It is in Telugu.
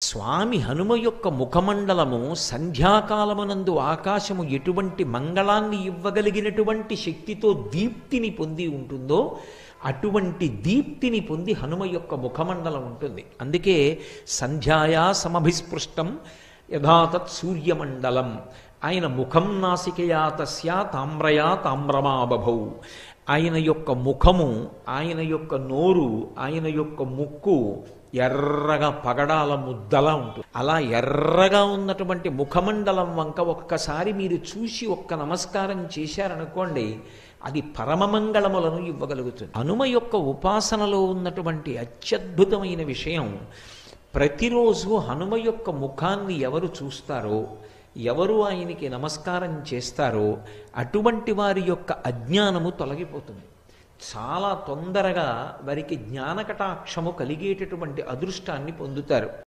స్వామి హనుమ యొక్క ముఖమండలము సంధ్యాకాలమునందు ఆకాశము ఎటువంటి మంగళాన్ని ఇవ్వగలిగినటువంటి శక్తితో దీప్తిని పొంది ఉంటుందో అటువంటి దీప్తిని పొంది హనుమ యొక్క ముఖమండలం ఉంటుంది. అందుకే సంధ్యాయా సమభిస్పృష్టం యథాతత్ సూర్యమండలం. ఆయన ముఖం నాసికయా తస్యా తామ్రయా తామ్రమాబభౌ. ఆయన యొక్క ముఖము, ఆయన యొక్క నోరు, ఆయన యొక్క ముక్కు ఎర్రగా పగడాల ముద్దలా ఉంటుంది. అలా ఎర్రగా ఉన్నటువంటి ముఖమండలం వంక ఒక్కసారి మీరు చూసి ఒక్క నమస్కారం చేశారనుకోండి, అది పరమమంగళములను ఇవ్వగలుగుతుంది. హనుమ యొక్క ఉపాసనలో ఉన్నటువంటి అత్యద్భుతమైన విషయం, ప్రతిరోజు హనుమ యొక్క ముఖాన్ని ఎవరు చూస్తారో, ఎవరు ఆయనకి నమస్కారం చేస్తారో అటువంటి వారి యొక్క అజ్ఞానము తొలగిపోతుంది. చాలా తొందరగా వారికి జ్ఞానకటాక్షము కలిగేటటువంటి అదృష్టాన్ని పొందుతారు.